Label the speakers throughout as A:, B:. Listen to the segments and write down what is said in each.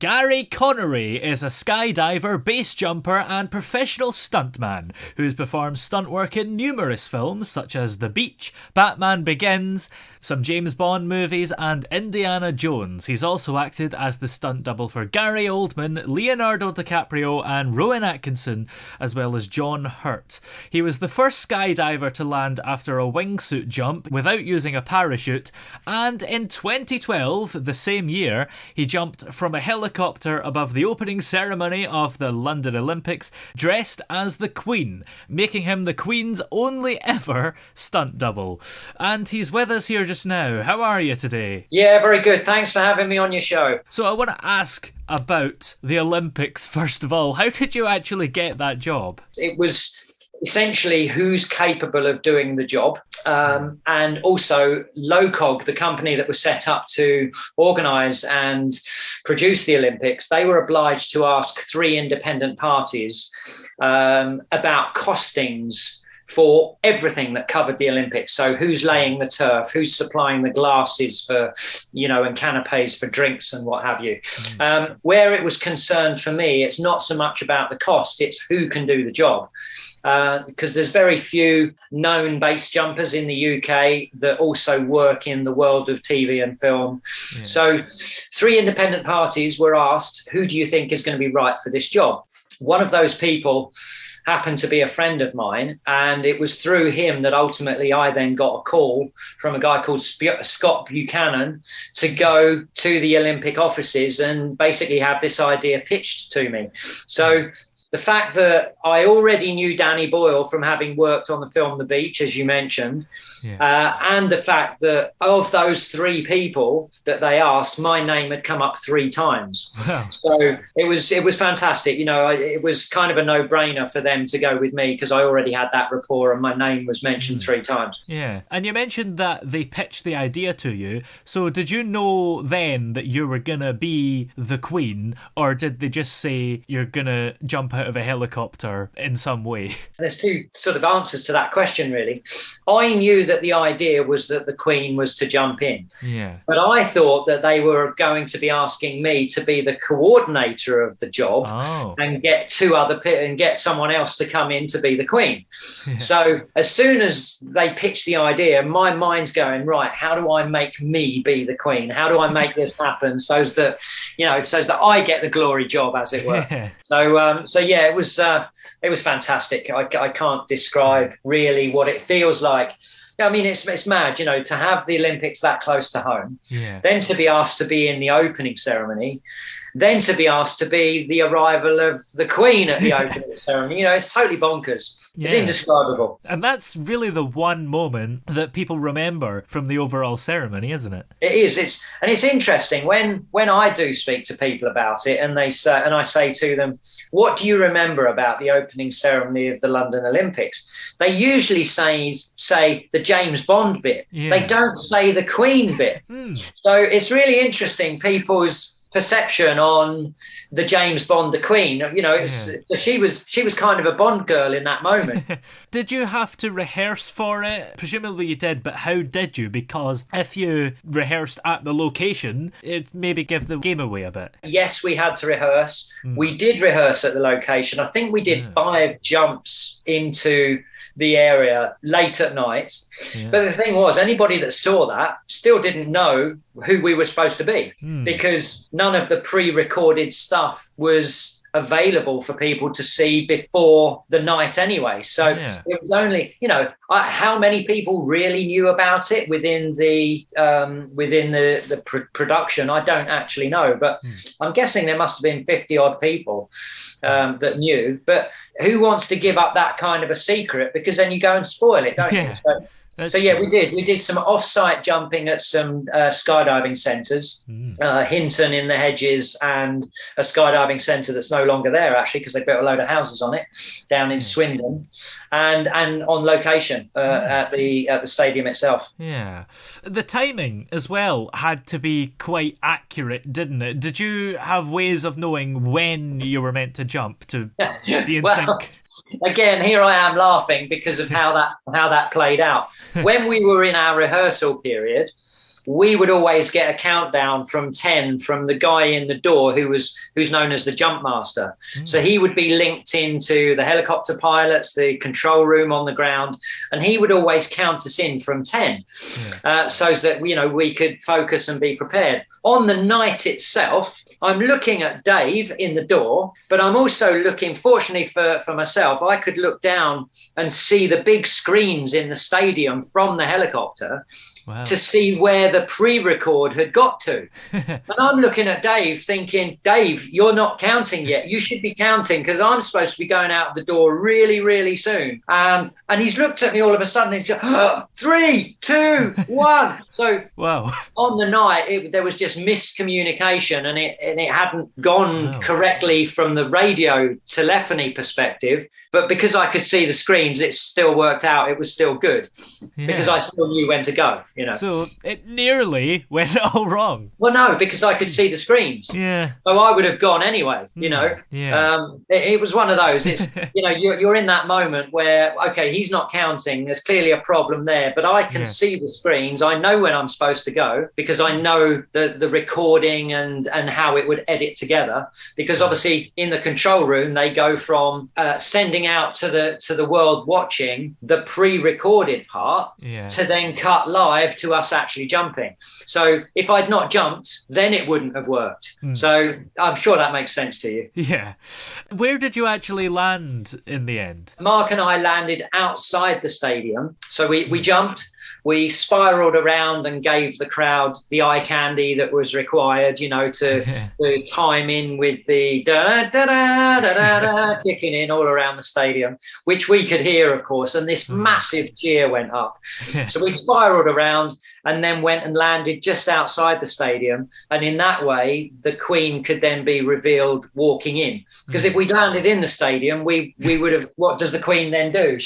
A: Gary Connery is a skydiver, base jumper, and professional stuntman who has performed stunt work in numerous films such as The Beach, Batman Begins, some James Bond movies, and Indiana Jones. He's also acted as the stunt double for Gary Oldman, Leonardo DiCaprio, and Rowan Atkinson, as well as John Hurt. He was the first skydiver to land after a wingsuit jump without using a parachute, and in 2012, the same year, he jumped from a helicopter above the opening ceremony of the London Olympics, dressed as the Queen, making him the Queen's only ever stunt double. And he's with us here just now. How are you today?
B: Yeah, very good. Thanks for having me on your show.
A: So I want to ask about the Olympics first of all. How did you actually get that job?
B: It was essentially who's capable of doing the job. And also LOCOG, the company that was set up to organise and produce the Olympics, they were obliged to ask 3 independent parties about costings for everything that covered the Olympics. So who's laying the turf, who's supplying the glasses for, and canapes for drinks and what have you. Where it was concerned for me, it's not so much about the cost, it's who can do the job. Because there's very few known base jumpers in the UK that also work in the world of TV and film. Yeah. So 3 independent parties were asked, who do you think is going to be right for this job? One of those people happened to be a friend of mine, and it was through him that ultimately I then got a call from a guy called Scott Buchanan to go to the Olympic offices and basically have this idea pitched to me. So the fact that I already knew Danny Boyle from having worked on the film The Beach, as you mentioned, and the fact that of those 3 people that they asked, my name had come up 3 times. Wow. So it was fantastic. It was kind of a no-brainer for them to go with me because I already had that rapport and my name was mentioned 3 times.
A: Yeah. And you mentioned that they pitched the idea to you. So did you know then that you were going to be the Queen, or did they just say you're going to jump out of a helicopter in some way?
B: There's 2 sort of answers to that question, really. I knew that the idea was that the Queen was to jump in. Yeah. But I thought that they were going to be asking me to be the coordinator of the job and get someone else to come in to be the Queen. Yeah. So as soon as they pitched the idea, my mind's going, right, how do I make me be the Queen? How do I make this happen so that I get the glory job, as it were? Yeah. So it was fantastic. I can't describe really what it feels like. I mean, it's mad, to have the Olympics that close to home, then to be asked to be in the opening ceremony, then to be asked to be the arrival of the Queen at the opening ceremony. It's totally bonkers. Yeah. It's indescribable.
A: And that's really the one moment that people remember from the overall ceremony, isn't it?
B: It is. It's interesting when I do speak to people about it, and I say to them, what do you remember about the opening ceremony of the London Olympics? They usually say the James Bond bit. Yeah. They don't say the Queen bit. So it's really interesting, people's perception on the James Bond, the Queen. She was kind of a Bond girl in that moment.
A: Did you have to rehearse for it? Presumably you did, but how did you? Because if you rehearsed at the location, it maybe give the game away a bit.
B: Yes, we had to rehearse. We did rehearse at the location. I think we did 5 jumps into the area late at night. Yeah. But the thing was, anybody that saw that still didn't know who we were supposed to be because none of the pre-recorded stuff was available for people to see before the night anyway. So it was only, how many people really knew about it within the production, I don't actually know, but I'm guessing there must have been 50 odd people that knew. But who wants to give up that kind of a secret? Because then you go and spoil it, don't you? So we did some off-site jumping at some skydiving centres, Hinton in the Hedges, and a skydiving centre that's no longer there actually because they built a load of houses on it down in Swindon, and on location at the stadium itself.
A: Yeah, the timing as well had to be quite accurate, didn't it? Did you have ways of knowing when you were meant to jump to be in sync?
B: Again, here I am laughing because of how that played out. When we were in our rehearsal period, we would always get a countdown from 10 from the guy in the door who's known as the jump master. So he would be linked into the helicopter pilots, the control room on the ground, and he would always count us in from 10 so that, we could focus and be prepared. On the night itself, I'm looking at Dave in the door, but I'm also looking, fortunately for myself, I could look down and see the big screens in the stadium from the helicopter. Wow. To see where the pre-record had got to. And I'm looking at Dave thinking, Dave, you're not counting yet. You should be counting because I'm supposed to be going out the door really, really soon. And he's looked at me all of a sudden and he's like, 3, 2, 1. So wow. On the night, there was just miscommunication and it hadn't gone correctly from the radio telephony perspective. But because I could see the screens, it still worked out. It was still good because I still knew when to go.
A: So it nearly went all wrong.
B: Well, no, because I could see the screens.
A: Yeah.
B: So I would have gone anyway, Yeah. It was one of those. It's, you're in that moment where, okay, he's not counting. There's clearly a problem there, but I can see the screens. I know when I'm supposed to go because I know the recording and how it would edit together. Because obviously in the control room, they go from sending out to the world watching the pre-recorded part to then cut live to us actually jumping. So if I'd not jumped, then it wouldn't have worked. So I'm sure that makes sense to you.
A: Yeah. Where did you actually land in the end?
B: Mark and I landed outside the stadium. So we jumped. We spiraled around and gave the crowd the eye candy that was required, to time in with the da-da-da-da-da-da kicking in all around the stadium, which we could hear, of course, and this massive cheer went up. So we spiraled around and then went and landed just outside the stadium. And in that way, the Queen could then be revealed walking in. Because if we landed in the stadium, we would have, what does the Queen then do?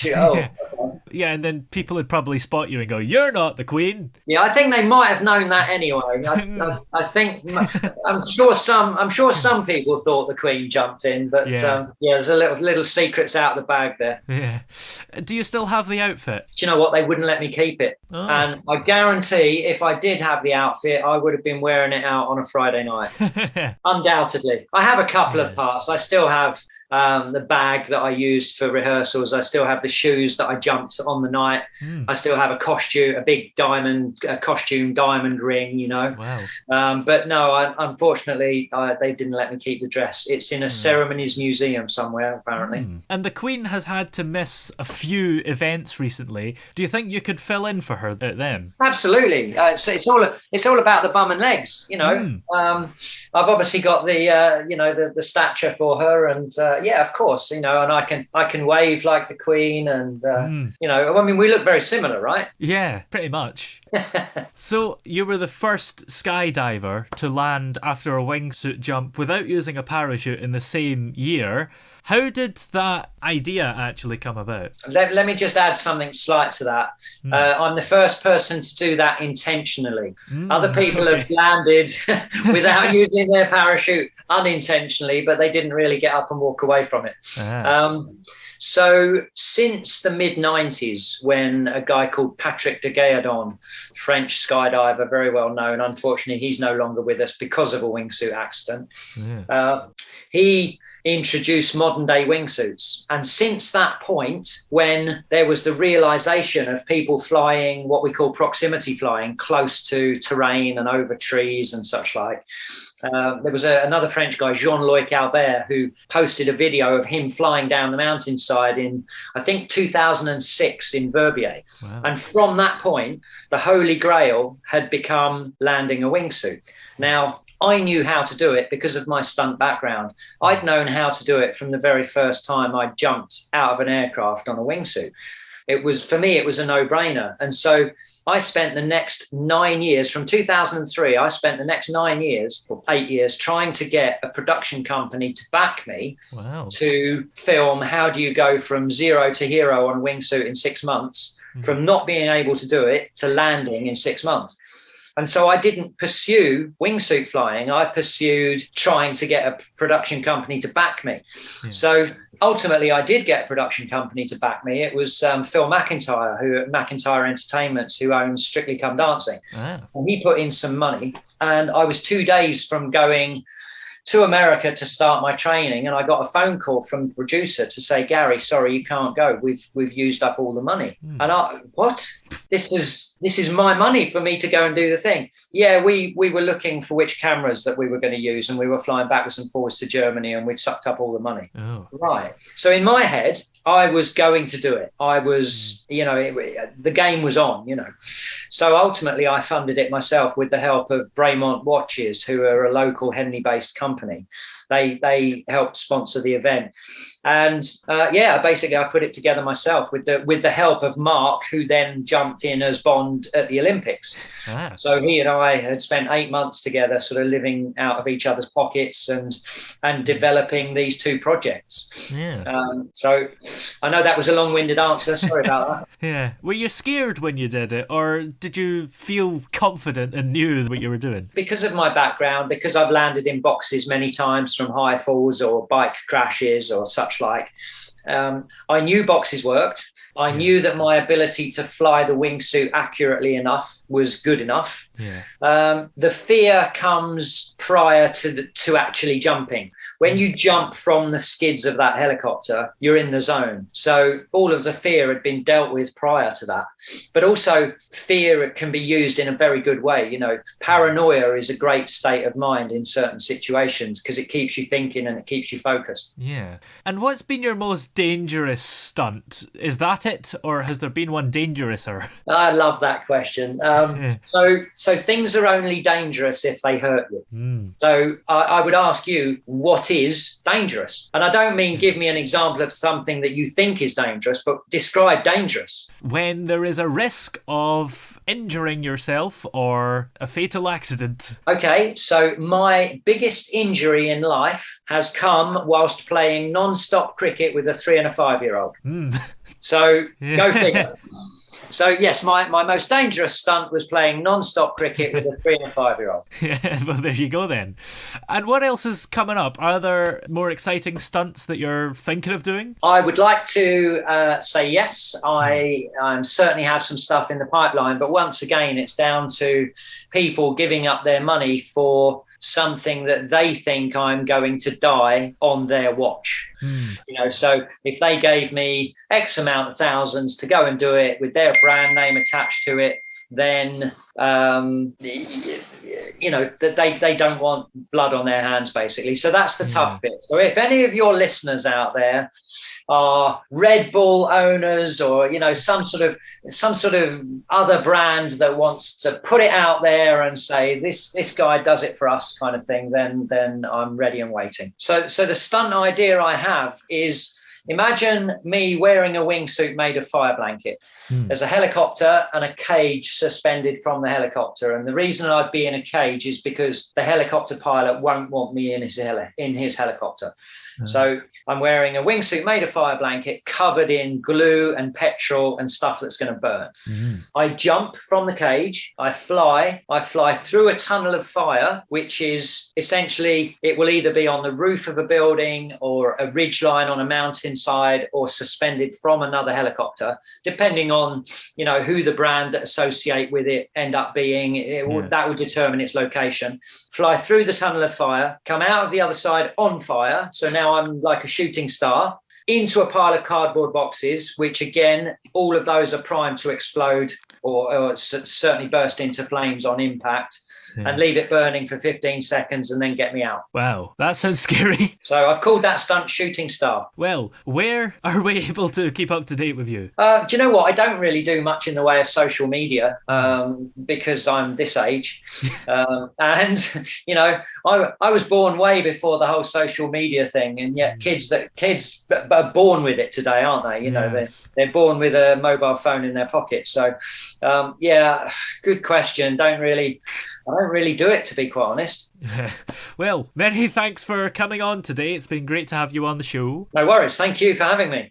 A: Yeah, and then people would probably spot you and go, "You're not the Queen."
B: Yeah, I think they might have known that anyway. I think I'm sure some people thought the Queen jumped in, but there's a little secrets out of the bag there.
A: Yeah. Do you still have the outfit?
B: Do you know what? They wouldn't let me keep it, and I guarantee if I did have the outfit, I would have been wearing it out on a Friday night. Undoubtedly, I have a couple of parts. I still have the bag that I used for rehearsals. I still have the shoes that I jumped on the night. I still have a costume, a big costume diamond ring, Wow. But no, unfortunately, they didn't let me keep the dress. It's in a ceremonies museum somewhere, apparently.
A: And the Queen has had to miss a few events recently. Do you think you could fill in for her at them?
B: Absolutely. It's all about the bum and legs, I've obviously got the stature for her, and of course, and I can wave like the Queen, and we look very similar, right?
A: Yeah, pretty much. So you were the first skydiver to land after a wingsuit jump without using a parachute in the same year. How did that idea actually come about?
B: Let me just add something slight to that. I'm the first person to do that intentionally. Other people have landed without using their parachute unintentionally, but they didn't really get up and walk away from it. So since the mid-90s, when a guy called Patrick de Gaillardon, French skydiver, very well known, unfortunately, he's no longer with us because of a wingsuit accident, he introduced modern day wingsuits. And since that point, when there was the realization of people flying what we call proximity flying, close to terrain and over trees and such like, there was another French guy, Jean-Loic Albert, who posted a video of him flying down the mountainside in, I think, 2006 in Verbier. Wow. And from that point, the Holy Grail had become landing a wingsuit. Now, I knew how to do it because of my stunt background. I'd known how to do it from the very first time I jumped out of an aircraft on a wingsuit. For me, it was a no-brainer. And so I spent the next 9 years, from 2003, I spent the next 9 years, or 8 years, trying to get a production company to back me to film how do you go from zero to hero on a wingsuit in 6 months, from not being able to do it to landing in 6 months. And so I didn't pursue wingsuit flying. I pursued trying to get a production company to back me. Yeah. So ultimately, I did get a production company to back me. It was Phil McIntyre, who at McIntyre Entertainments, who owns Strictly Come Dancing.
A: Ah.
B: And he put in some money, and I was 2 days from going to America to start my training, and I got a phone call from the producer to say, Gary, sorry, you can't go. We've used up all the money. And what? This is my money for me to go and do the thing. Yeah, we were looking for which cameras that we were going to use, and we were flying backwards and forwards to Germany, and we've sucked up all the money.
A: Oh.
B: Right. So in my head, I was going to do it. I was, the game was on, So ultimately, I funded it myself with the help of Braymont Watches, who are a local Henley-based company. They helped sponsor the event. And basically, I put it together myself with the help of Mark, who then jumped in as Bond at the Olympics.
A: Ah. So
B: he and I had spent 8 months together, sort of living out of each other's pockets and developing these two projects.
A: Yeah.
B: So I know that was a long-winded answer. Sorry about that.
A: Yeah. Were you scared when you did it, or did you feel confident and knew what you were doing?
B: Because of my background, because I've landed in boxes many times from high falls or bike crashes or such like, I knew boxes worked. I knew that my ability to fly the wingsuit accurately enough was good enough.
A: Yeah.
B: The fear comes prior to actually jumping. When you jump from the skids of that helicopter, you're in the zone. So all of the fear had been dealt with prior to that. But also fear can be used in a very good way. Paranoia is a great state of mind in certain situations because it keeps you thinking and it keeps you focused.
A: Yeah. And what's been your most dangerous stunt? Is that it, or has there been one dangerouser?
B: I love that question. So things are only dangerous if they hurt you. So I would ask you, what is dangerous? And I don't mean give me an example of something that you think is dangerous, but describe dangerous.
A: When there is a risk of injuring yourself or a fatal accident.
B: Okay, so my biggest injury in life has come whilst playing non-stop cricket with a 3 and a 5-year-old. So go figure. So yes, my most dangerous stunt was playing non-stop cricket with a 3 and a 5-year-old.
A: Yeah, well, there you go then. And what else is coming up? Are there more exciting stunts that you're thinking of doing?
B: I would like to say yes. I certainly have some stuff in the pipeline, but once again, it's down to people giving up their money for something that they think I'm going to die on their watch. So if they gave me X amount of thousands to go and do it with their brand name attached to it, then they don't want blood on their hands, basically. So that's the tough bit. So if any of your listeners out there are Red Bull owners or some sort of other brand that wants to put it out there and say this guy does it for us kind of thing, then I'm ready and waiting. So the stunt idea I have is, imagine me wearing a wingsuit made of fire blanket. There's a helicopter and a cage suspended from the helicopter. And the reason I'd be in a cage is because the helicopter pilot won't want me in his helicopter. So I'm wearing a wingsuit made of fire blanket covered in glue and petrol and stuff that's going to burn. I jump from the cage. I fly through a tunnel of fire, which is essentially, it will either be on the roof of a building or a ridgeline on a mountainside or suspended from another helicopter, depending on, who the brand that associate with it end up being. That will determine its location. Fly through the tunnel of fire, come out of the other side on fire. So now I'm like a shooting star, into a pile of cardboard boxes, which again, all of those are primed to explode or certainly burst into flames on impact. And leave it burning for 15 seconds and then get me out.
A: Wow, that sounds scary.
B: So I've called that stunt Shooting Star.
A: Well, where are we able to keep up to date with you?
B: Do you know what? I don't really do much in the way of social media because I'm this age. And, I was born way before the whole social media thing. And yet kids are born with it today, aren't they? They're born with a mobile phone in their pocket. So, good question. I don't really do it, to be quite honest.
A: Well, many thanks for coming on today. It's been great to have you on the show.
B: No worries. Thank you for having me.